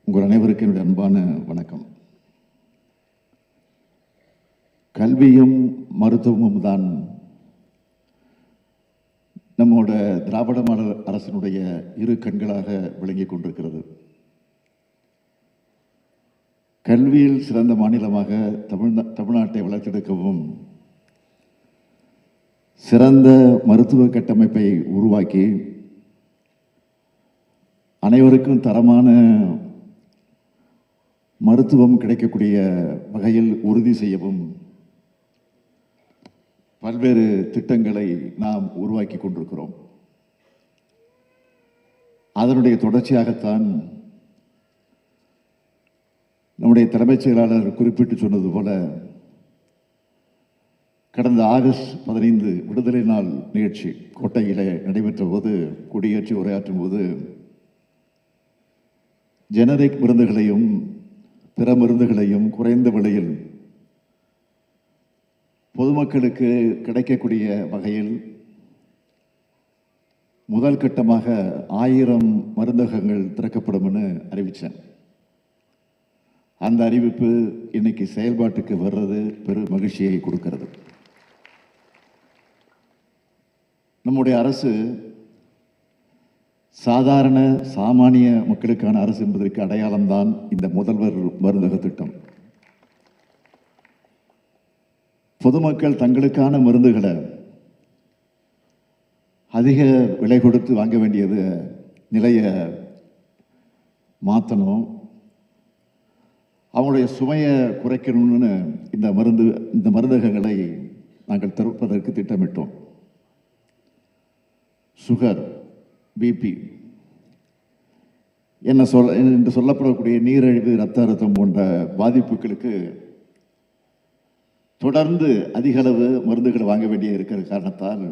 உங்கள் அனைவருக்கும் என்னுடைய அன்பான வணக்கம். கல்வியும் மருத்துவமும் தான் நம்மோட திராவிட மாடல் அரசினுடைய இரு கண்களாக விளங்கிக் கொண்டிருக்கிறது. கல்வியில் சிறந்த மாநிலமாக தமிழ்நாட்டை வளர்த்தெடுக்கவும், சிறந்த மருத்துவ கட்டமைப்பை உருவாக்கி அனைவருக்கும் தரமான மருத்துவம் கிடைக்கக்கூடிய வகையில் உறுதி செய்யவும் பல்வேறு திட்டங்களை நாம் உருவாக்கி கொண்டிருக்கிறோம். அதனுடைய தொடர்ச்சியாகத்தான் நம்முடைய தலைமைச் செயலாளர் குறிப்பிட்டு சொன்னது போல, கடந்த ஆகஸ்ட் 15 விடுதலை நாள் நிகழ்ச்சி கோட்டையிலே நடைபெற்ற போது, கொடியேற்றி உரையாற்றும் போது, ஜெனரிக் மருந்துகளையும் பிற மருந்துகளையும் குறைந்த விலையில் பொதுமக்களுக்கு கிடைக்கக்கூடிய வகையில் முதல் கட்டமாக 1000 மருந்தகங்கள் திறக்கப்படும் என அறிவித்தேன். அந்த அறிவிப்பு இன்னைக்கு செயல்பாட்டுக்கு வர்றது பெரும் மகிழ்ச்சியை கொடுக்கிறது. நம்முடைய அரசு சாதாரண சாமானிய மக்களுக்கான அரசு என்பதற்கு அடையாளம்தான் இந்த முதல்வர் மருந்தக திட்டம். பொதுமக்கள் தங்களுக்கான மருந்துகளை அதிக விலை கொடுத்து வாங்க வேண்டியது நிலையை மாற்றணும், அவங்களுடைய சுமையை குறைக்கணும்னு இந்த மருந்தகங்களை நாங்கள் திறப்பதற்கு திட்டமிட்டோம். சுகர், பிபி என்று சொல்லப்படக்கூடிய நீரிழிவு, இரத்த அழுத்தம் போன்ற பாதிப்புகளுக்கு தொடர்ந்து அதிக அளவு மருந்துகள் வாங்க வேண்டிய இருக்கிற காரணத்தால்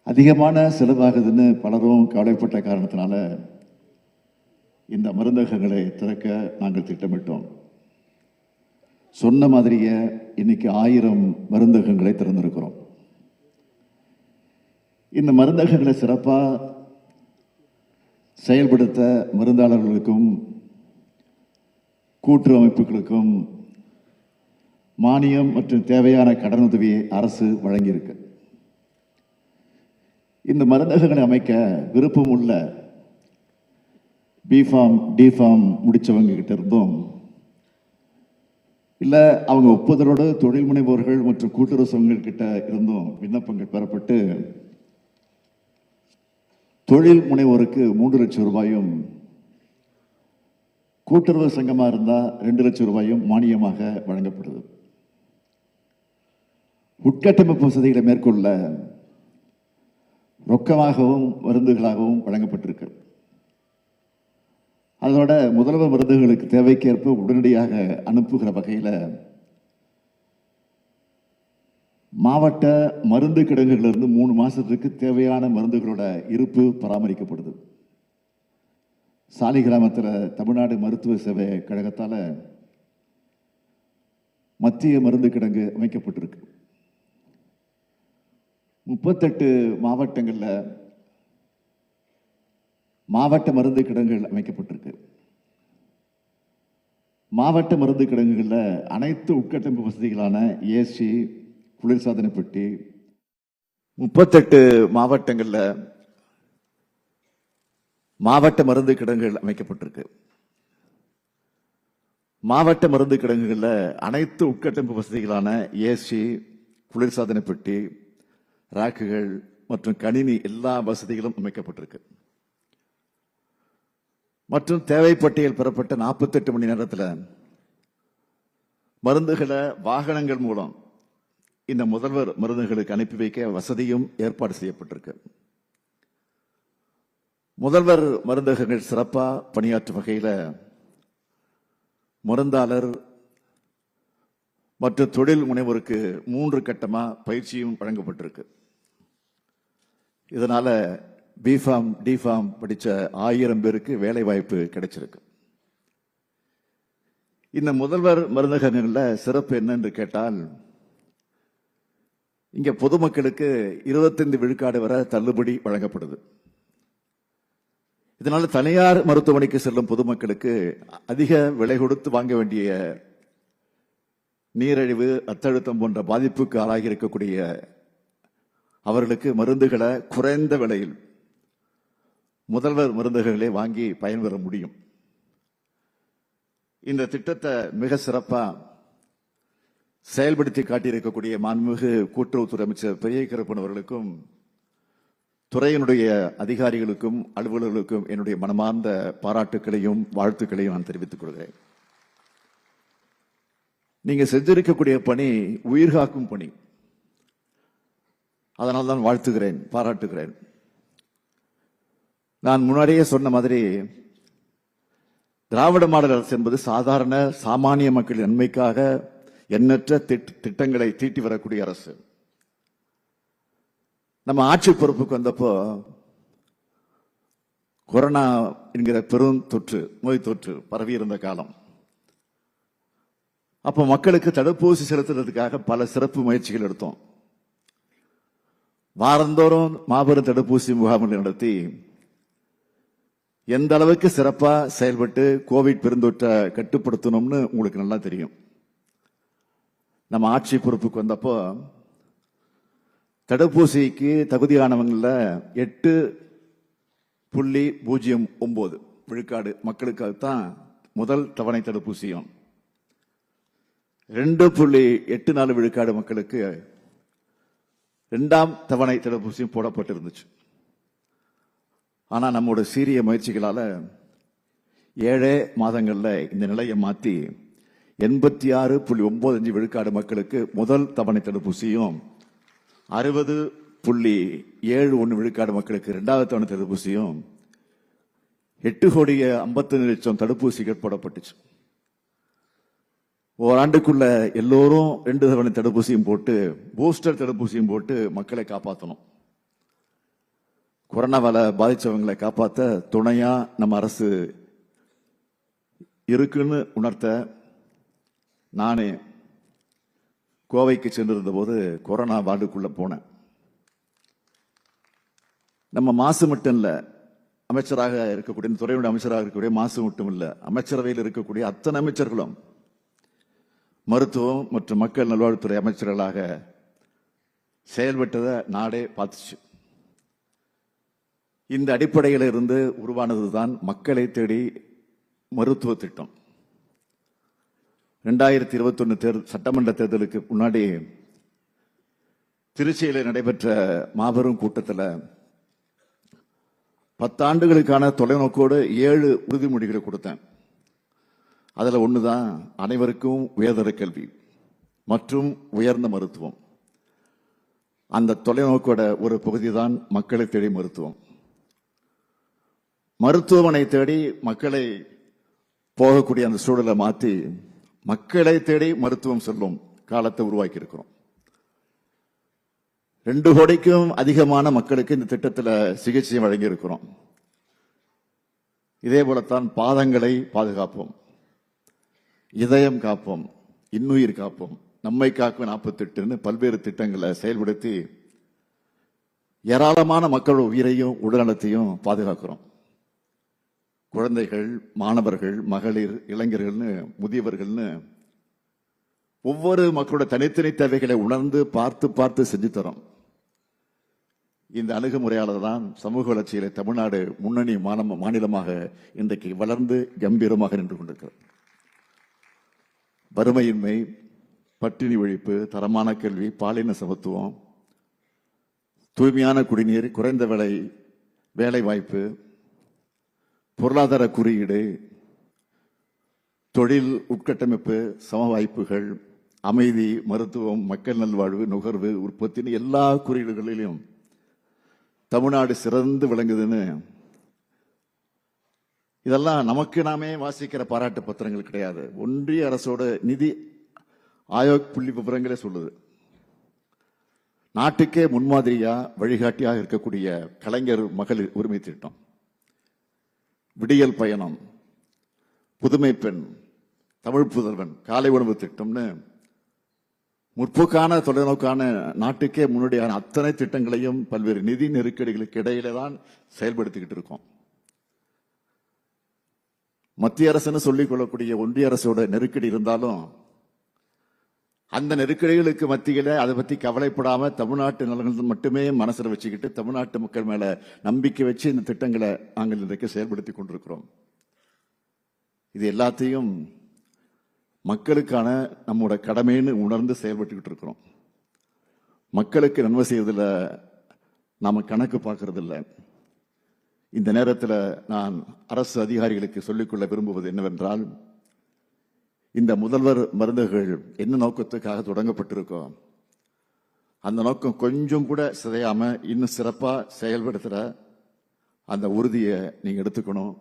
அதிகமான செலவாகுதுன்னு பலரும் கவலைப்பட்ட காரணத்தினால இந்த மருந்தகங்களை திறக்க நாங்கள் திட்டமிட்டோம். சொன்ன மாதிரியே இன்னைக்கு 1000 மருந்தகங்களை திறந்திருக்கிறோம். இந்த மருந்தகங்களை சிறப்பாக செயல்படுத்த மருந்தாளர்களுக்கும் கூட்டுறவு அமைப்புகளுக்கும் மானியம் மற்றும் தேவையான கடனுதவியை அரசு வழங்கியிருக்கு. இந்த மருந்தகங்களை அமைக்க விருப்பம் உள்ள பிஃபார்ம், டிஃபார்ம் முடித்தவங்க கிட்ட இருந்தும், இல்லை அவங்க ஒப்புதலோடு தொழில் முனைவோர்கள் மற்றும் கூட்டுறவு சங்கங்கள் கிட்ட இருந்தும் விண்ணப்பங்கள் பெறப்பட்டு தொழில் முனைவோருக்கு 3 லட்சம் ரூபாயும், கூட்டுறவு சங்கமாக இருந்தால் 2 லட்சம் ரூபாயும் மானியமாக வழங்கப்படுது. உட்கட்டமைப்பு வசதிகளை மேற்கொள்ள ரொக்கமாகவும் மருந்துகளாகவும் வழங்கப்பட்டிருக்கு. அதோட முதல்வர் மருந்துகளுக்கு தேவைக்கேற்ப உடனடியாக அனுப்புகிற வகையில் மாவட்ட மருந்து கிடங்குகளிலிருந்து 3 மாதத்துக்கு தேவையான மருந்துகளோட இருப்பு பராமரிக்கப்படுது. சாலிகிராமத்தில் தமிழ்நாடு மருத்துவ சேவை கழகத்தால் மத்திய மருந்து கிடங்கு அமைக்கப்பட்டிருக்கு. 38 மாவட்டங்களில் மாவட்ட மருந்து கிடங்குகள் அமைக்கப்பட்டிருக்கு. மாவட்ட மருந்து கிடங்குகளில் அனைத்து உட்கட்டமைப்பு வசதிகளான ஏசி, குளிர்சாதன பெட்டி 38 மாவட்டங்களில் மாவட்ட மருந்து கிடங்குகள் அமைக்கப்பட்டிருக்கு. மாவட்ட மருந்து கிடங்குகளில் அனைத்து உட்கட்டமைப்பு வசதிகளான ஏசி, குளிர்சாதன பெட்டி, ராக்குகள் மற்றும் கணினி எல்லா வசதிகளும் அமைக்கப்பட்டிருக்கு. மற்றும் தேவைப்பட்டியல் பெறப்பட்ட 48 மணி நேரத்தில் மருந்துகளை வாகனங்கள் மூலம் இந்த முதல்வர் மருந்துகளுக்கு அனுப்பி வைக்க வசதியும் ஏற்பாடு செய்யப்பட்டிருக்கு. முதல்வர் மருந்தகங்கள் சிறப்பாக பணியாற்றும் வகையில் மருந்தாளர் மற்றும் தொழில் முனைவோருக்கு 3 கட்டமாக பயிற்சியும் வழங்கப்பட்டிருக்கு. இதனால பிஃபார்ம், டிஃபார்ம் படித்த 1000 பேருக்கு வேலை வாய்ப்பு கிடைச்சிருக்கு. இந்த முதல்வர் மருந்தகங்களில் சிறப்பு என்னன்னு கேட்டால், இங்க பொதுமக்களுக்கு 25 விழுக்காடு வரை தள்ளுபடி வழங்கப்படுது. இதனால தனியார் மருத்துவமனைக்கு செல்லும் பொதுமக்களுக்கு அதிக விலை கொடுத்து வாங்க வேண்டிய நீரிழிவு, ரத்த அழுத்தம் போன்ற பாதிப்புக்கு ஆளாகி இருக்கக்கூடிய அவர்களுக்கு மருந்துகளை குறைந்த விலையில் முதல்வர் மருந்துகளை வாங்கி பயன்பெற முடியும். இந்த திட்டத்தை மிக சிறப்பா செயல்படுத்தி காட்டியிருக்கக்கூடிய மாண்புமிகு கூட்டுறவுத்துறை அமைச்சர் பெரிய கருப்பன் அவர்களுக்கும் துறையினுடைய அதிகாரிகளுக்கும் அலுவலர்களுக்கும் என்னுடைய மனமார்ந்த பாராட்டுக்களையும் வாழ்த்துக்களையும் நான் தெரிவித்துக் கொள்கிறேன். நீங்க செஞ்சிருக்கக்கூடிய பணி உயிர்காக்கும் பணி. அதனால் தான் வாழ்த்துகிறேன், பாராட்டுகிறேன். நான் முன்னாடியே சொன்ன மாதிரி திராவிட மாடல் அரசு என்பது சாதாரண சாமானிய மக்களின் நன்மைக்காக எண்ணற்ற திட்டங்களை தீட்டி வரக்கூடிய அரசு. நம்ம ஆட்சி பொறுப்புக்கு வந்தப்போ கொரோனா என்கிற பெரும் தொற்று, நோய் தொற்று பரவி இருந்த காலம். அப்போ மக்களுக்கு தடுப்பூசி செலுத்துறதுக்காக பல சிறப்பு முயற்சிகள் எடுத்தோம். வாரந்தோறும் மாபெரும் தடுப்பூசி முகாம்கள் நடத்தி எந்த அளவுக்கு சிறப்பா செயல்பட்டு கோவிட் பெருந்தொற்றை கட்டுப்படுத்தணும்னு உங்களுக்கு நல்லா தெரியும். நம்ம ஆட்சி பொறுப்புக்கு வந்தப்போ தடுப்பூசிக்கு தகுதியானவங்கள 8.09 விழுக்காடு மக்களுக்காகத்தான் முதல் தவணை தடுப்பூசியும், 2.84 விழுக்காடு மக்களுக்கு இரண்டாம் தவணை தடுப்பூசியும் போடப்பட்டிருந்துச்சு. ஆனா நம்மோட சீரிய முயற்சிகளால 7 மாதங்கள்ல இந்த நிலையை மாத்தி 86.95 விழுக்காடு மக்களுக்கு முதல் தவணை தடுப்பூசியும், 60.71 விழுக்காடு மக்களுக்கு இரண்டாவது தவணை தடுப்பூசியும், 8,55,00,000 தடுப்பூசிகள் போடப்பட்டுச்சு. ஓராண்டுக்குள்ள எல்லோரும் 2 தவணை தடுப்பூசியும் போட்டு, பூஸ்டர் தடுப்பூசியும் போட்டு மக்களை காப்பாற்றணும். கொரோனாவால பாதிச்சவங்களை காப்பாற்ற துணையா நம்ம அரசு இருக்குன்னு உணர்த்த நானே கோவைக்கு சென்றிருந்த போது கொரோனா வார்டுக்குள்ள போனேன். நம்ம மாசு மட்டும் இல்ல, அமைச்சராக இருக்கக்கூடிய துறையுடைய அமைச்சராக இருக்கக்கூடிய மாசு மட்டும் இல்ல, அமைச்சரவையில் இருக்கக்கூடிய அத்தனை அமைச்சர்களும் மருத்துவம் மற்றும் மக்கள் நல்வாழ்வுத்துறை அமைச்சர்களாக செயல்பட்டதை நாடே பார்த்துச்சு. இந்த அடிப்படையில் இருந்து உருவானதுதான் மக்களை தேடி மருத்துவ திட்டம். 2021 சட்டமன்ற தேர்தலுக்கு முன்னாடி திருச்சியில் நடைபெற்ற மாபெரும் கூட்டத்தில் 10 ஆண்டுகளுக்கான தொலைநோக்கோடு 7 உறுதிமொழிகளை கொடுத்தேன். அதுல ஒண்ணுதான் அனைவருக்கும் உயர்தர கல்வி மற்றும் உயர்ந்த மருத்துவம். அந்த தொலைநோக்கோட ஒரு பகுதி தான் மக்களை தேடி மருத்துவம். மருத்துவமனை தேடி மக்களை போகக்கூடிய அந்த சூழலை மாற்றி மக்களை தேடி மருத்துவம் செல்லும் காலத்தை உருவாக்கி இருக்கிறோம். 2 கோடிக்கும் அதிகமான மக்களுக்கு இந்த திட்டத்தில் சிகிச்சை வழங்கி இருக்கிறோம். இதே போலத்தான் பாதங்களை பாதுகாப்போம், இதயம் காப்போம், இன்னுயிர் காப்போம், நம்மை காக்கும் 48 பல்வேறு திட்டங்களை செயல்படுத்தி ஏராளமான மக்களோட உயிரையும் உடல்நலத்தையும் பாதுகாக்கிறோம். குழந்தைகள், மாணவர்கள், மகளிர், இளைஞர்கள்னு முதியவர்கள்னு ஒவ்வொரு மக்களோட தனித்தனி தேவைகளை உணர்ந்து பார்த்து பார்த்து செஞ்சு தரோம். இந்த அணுகுமுறையாளர் தான் சமூக வளர்ச்சியில தமிழ்நாடு முன்னணி மாநிலமாக இன்றைக்கு வளர்ந்து கம்பீரமாக நின்று கொண்டிருக்கிறது. வறுமையின்மை, பட்டினி ஒழிப்பு, தரமான கல்வி, பாலின சமத்துவம், தூய்மையான குடிநீர், குறைந்த விலை வேலை வாய்ப்பு, பொருளாதார குறியீடு, தொழில் உட்கட்டமைப்பு, சம வாய்ப்புகள், அமைதி, மருத்துவம், மக்கள் நல்வாழ்வு, நுகர்வு, உற்பத்தின்னு எல்லா குறியீடுகளிலும் தமிழ்நாடு சிறந்து விளங்குதுன்னு இதெல்லாம் நமக்கு நாமே வாசிக்கிற பாராட்டு பத்திரங்கள் கிடையாது. ஒன்றிய அரசோட நிதி ஆயோக் புள்ளி விவரங்களே சொல்லுது. நாட்டுக்கே முன்மாதிரியா வழிகாட்டியாக இருக்கக்கூடிய கலைஞர் மகளிர் உரிமை திட்டம், விடியல் பயணம், புதுமை பெண், தமிழ் புதல்வன், காலை உணவு திட்டம்னு முற்போக்கான தொலைநோக்கான நாட்டுக்கே முன்னோடியான அத்தனை திட்டங்களையும் பல்வேறு நிதி நெருக்கடிகளுக்கு இடையில தான் செயல்படுத்திக்கிட்டு இருக்கோம். மத்திய அரசுன்னு சொல்லிக் கொள்ளக்கூடிய ஒன்றிய அரசோட நெருக்கடி இருந்தாலும் அந்த நெருக்கடிகளுக்கு மத்தியில அதை பத்தி கவலைப்படாம தமிழ்நாட்டு நலன்கள் மட்டுமே மனசுல வச்சுக்கிட்டு தமிழ்நாட்டு மக்கள் மேல நம்பிக்கை வச்சு இந்த திட்டங்களை நாங்கள் இன்றைக்கு செயல்படுத்தி கொண்டிருக்கிறோம். இது எல்லாத்தையும் மக்களுக்கான நம்மோட கடமைன்னு உணர்ந்து செயல்பட்டுக்கிட்டு இருக்கிறோம். மக்களுக்கு நன்மை செய்வதில் நாம கணக்கு பார்க்கறது இல்லை. இந்த நேரத்தில் நான் அரசு அதிகாரிகளுக்கு சொல்லிக்கொள்ள விரும்புவது என்னவென்றால், இந்த முதல்வர் மருந்துகள் என்ன நோக்கத்துக்காக தொடங்கப்பட்டிருக்கோ அந்த நோக்கம் கொஞ்சம் கூட சிதையாம இன்னும் சிறப்பா செயல்படுத்துற அந்த உறுதியை நீங்க எடுத்துக்கணும்.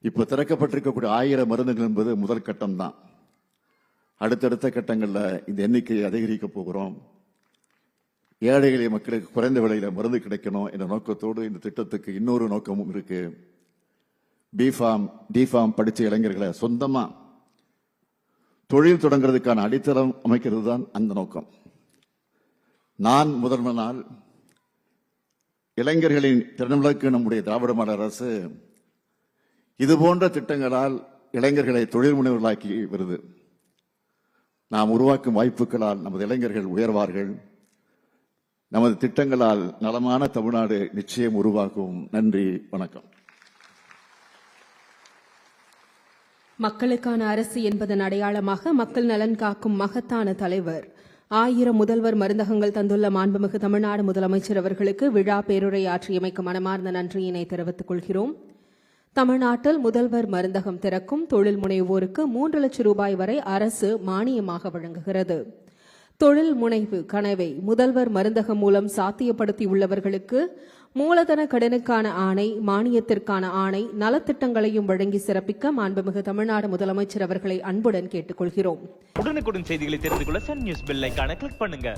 இப்ப திறக்கப்பட்டிருக்கக்கூடிய 1000 மருந்துகள் என்பது முதல் கட்டம் தான். அடுத்தடுத்த கட்டங்கள்ல இந்த எண்ணிக்கையை அதிகரிக்க போகிறோம். ஏழை எளிய மக்களுக்கு குறைந்த விலையில மருந்து கிடைக்கணும் என்ற நோக்கத்தோடு இந்த திட்டத்துக்கு இன்னொரு நோக்கமும் இருக்கு. பிஃபார்ம் டிஃபார்ம் படிச்ச இளைஞர்களை சொந்தமா தொழில் தொடங்குறதுக்கான அடித்தளம் அமைக்கிறது தான் அந்த நோக்கம். நான் முதன்மை நாள் இளைஞர்களின் திறன்களுக்கு நம்முடைய திராவிட மாடல் அரசு இது போன்ற திட்டங்களால் இளைஞர்களை தொழில் முனைவர்களாக்கி வருது. நாம் உருவாக்கும் வாய்ப்புகளால் நமது இளைஞர்கள் உயர்வார்கள். நமது திட்டங்களால் நலமான தமிழ்நாடு நிச்சயம் உருவாகும். நன்றி, வணக்கம். மக்களுக்கான அரசு என்பதன் அடையாளமாக மக்கள் நலன் காக்கும் மகத்தான தலைவர் 1000 முதல்வர் மருந்தகங்கள் தந்துள்ள மாண்புமிகு தமிழ்நாடு முதலமைச்சர் அவர்களுக்கு விழா பேருரை ஆற்றியமைக்கு மனமார்ந்த நன்றியினை தெரிவித்துக் கொள்கிறோம். தமிழ்நாட்டில் முதல்வர் மருந்தகம் திறக்கும் தொழில் முனைவோருக்கு 3 லட்சம் ரூபாய் வரை அரசு மானியமாக வழங்குகிறது. தொழில் முனைவு கனவை முதல்வர் மருந்தகம் மூலம் சாத்தியப்படுத்தியுள்ளவர்களுக்கு மூலதன கடனுக்கான ஆணை, மானியத்திற்கான ஆணை, நலத்திட்டங்களையும் வழங்கி சிறப்பிக்க மாண்புமிகு தமிழ்நாடு முதலமைச்சர் அவர்களை அன்புடன் கேட்டுக்கொள்கிறோம். உடனுக்குடன் செய்திகளை தெரிந்து கொள்ள சன் நியூஸ் பெல் ஐகானை கிளிக் பண்ணுங்க.